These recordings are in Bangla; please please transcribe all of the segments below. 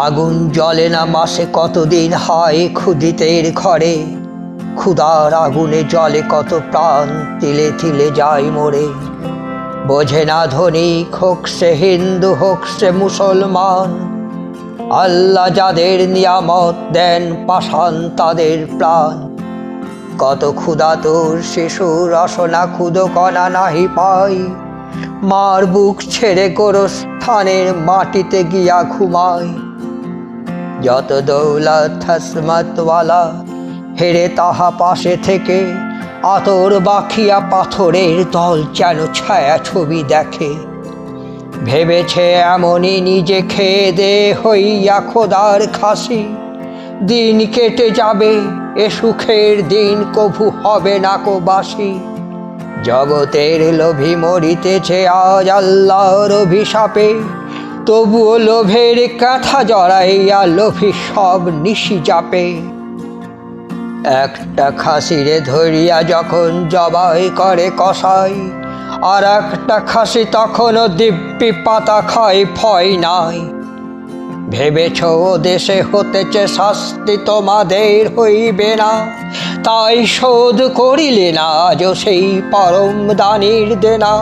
আগুন জ্বলে না মাসে কতদিন হয় ক্ষুধিতের ঘরে, ক্ষুধার আগুনে জ্বলে কত প্রাণ তিলে তিলে যায় মরে। বোঝে না ধনিক হোক সে হিন্দু হোক সে মুসলমান, আল্লাহ যাদের নিয়ামত দেন পাষাণ তাদের প্রাণ। কত ক্ষুধাতুর শিশুর রসনা ক্ষুধো কণা নাহি পায়, মার বুক ছেড়ে গোরস্থানের মাটিতে গিয়া ঘুমায়। যত দৌলত হসমতওয়ালা হেরে তাহা পাশে থেকে, আতর বাখিয়া পাথরের দল যেন ছায়া ছবি দেখে। ভেবেছে এমনই নিজে খেয়ে দে হইয়া খোদার খাসি, দিন কেটে যাবে এ সুখের দিন কভু হবে না কো বাসি। জগতের লোভী মরিতেছে আজ আল্লাহর অভিশাপে, তবুও লোভের কাঁথা জড়াইয়া লোভী সব নিশি যাপে। একটা খাসিরে ধরিয়া যখন জবাই করে কসাই, আর একটা খাসি তখনও দিব্যি পাতা খায় ভয় নাই। ভেবেছ দেশে হতেছে শাস্তি তোমাদের হইবে না, তাই শোধ করিলে না আজও সেই পরম দানির দেনা।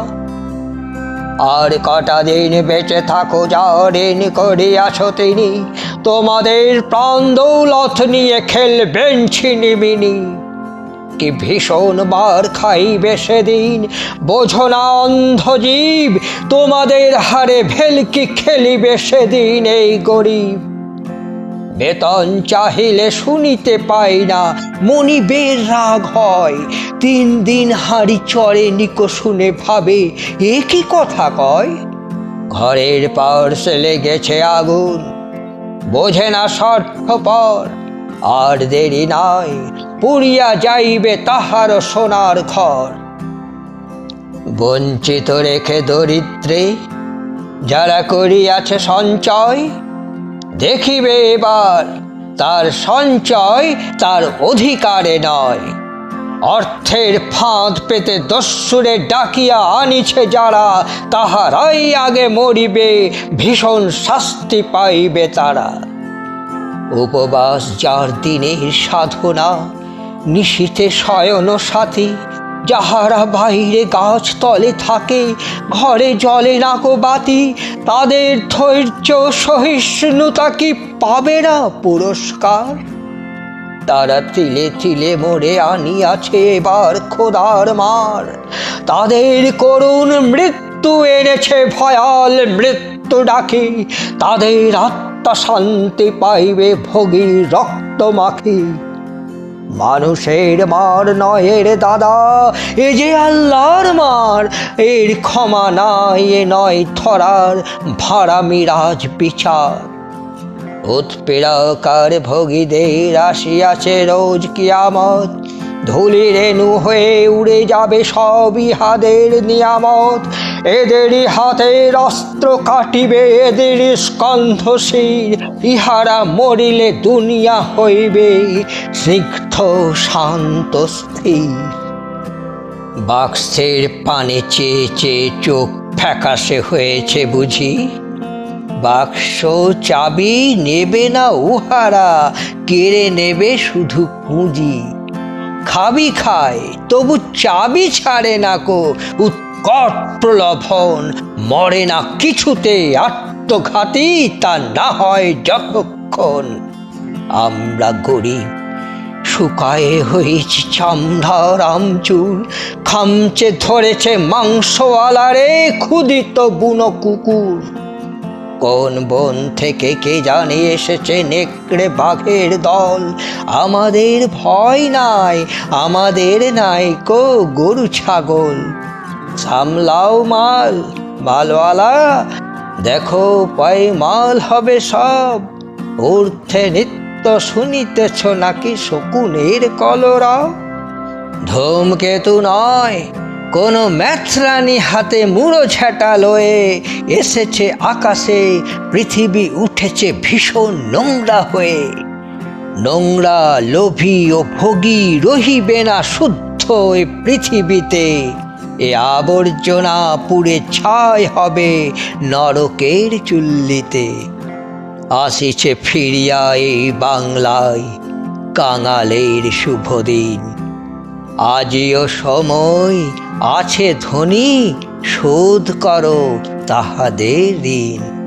আর কটা দিন বেঁচে থাকো যা ঋণ করিয়াছ তিনি, তোমাদের প্রাণ দৌলত নিয়ে খেলবেন ছিনিমিনি। কি ভীষণ বার খাইবে সেদিন বোঝো না অন্ধ জীব, তোমাদের হারে ভেলকি খেলিবে সেদিন এই গরিব। বেতন চাহিলে শুনিতে পাই না মনিবের রাগ হয়, 3 দিন হাঁড়ি চড়ে নিকো শুনে ভাবে এ কি কথা কয়। ঘরের পার্শ্বে লেগেছে আগুন বোঝে না স্বার্থপর, আর দেরি নাই পুড়িয়া যাইবে তাহার সোনার ঘর। বঞ্চিত রেখে দরিদ্রে যারা করিয়াছে সঞ্চয়, দেখিবে এবার তার সঞ্চয় তার অধিকারে নয়। অর্থের ফাঁদ পেতে দস্যুরে ডাকিয়া আনিছে যারা, তাহারাই আগে মরিবে ভীষণ শাস্তি পাইবে তারা। উপবাস যার দিনের সাধনা, নিশীথে শয়ন সাথী, যাহারা বাইরে গাছ তলে থাকে ঘরে জ্বলে না কো বাতি, তাদের ধৈর্য সহিষ্ণুতা কি পাবে না পুরস্কার? তারা তিলে তিলে মরে আনিয়াছে এবার খোদার মার, তাদের করুণ মৃত্যু এনেছে ভয়াল মৃত্যু ডাকি। তাদের আত্মা শান্তি পাইবে ভোগী রক্ত মাখি। মানুষের মার নয় রে দাদা, এ যে আল্লাহর মার, এর ক্ষমা নাই এ নয় ধরার ভাড়া মিরাজ বিচার। উৎপীড়কার ভোগীদের আসিয়াছে রোজ কিয়ামত, ধুলি রেণু হয়ে উড়ে যাবে সব ইহাদের নিয়ামত। এদেরই হাতের অস্ত্র কাটিবে এদের স্কন্ধ শির, ইহারা মরিলে দুনিয়া হইবে স্নিগ্ধ শান্ত স্থির। বাক্সের পানে চেয়ে চেয়ে চোখ ফ্যাকাশে হয়েছে বুঝি, বাক্স চাবি নেবে না উহারা, কেড়ে নেবে শুধু পুঁজি। খাবি খায় তবু চাবি ছাড়ে না কো উৎকট প্রলোভন, মরে না কিছুতে আত্মঘাতী তা না হয় যতক্ষণ। আমরা গরিব শুকায়ে হয়েছি চামড়ার আমচুল, খামচে ধরেছে মাংসওয়ালারে ক্ষুদিত বুনো কুকুর। কোন বন থেকে কে জানে এসেছে নেকড়ে বাঘের দল, আমাদের ভয় নাই আমাদের নাই কো গরু ছাগল। সামলাও মাল মালওয়ালা, দেখো পায়মাল হবে সব, ঊর্ধ্বে নিত্য শুনিতেছ নাকি শকুনের কলরা। ধূমকেতু নয় কোনো ম্যাথরানি হাতে মুড়ো ঝাঁটা লয়ে এসেছে আকাশে, পৃথিবী উঠেছে ভীষণ নোংরা হয়ে। নোংরা লোভী ও ভোগী রহিবে না শুদ্ধ এ পৃথিবীতে, এ আবর্জনা পুড়ে ছাই হবে নরকের চুল্লিতে। আসিছে ফিরিয়া এই বাংলায় কাঙালের শুভ দিন। আজিও সময় আছে ধনী, শোধ করো তাহাদের ঋণ।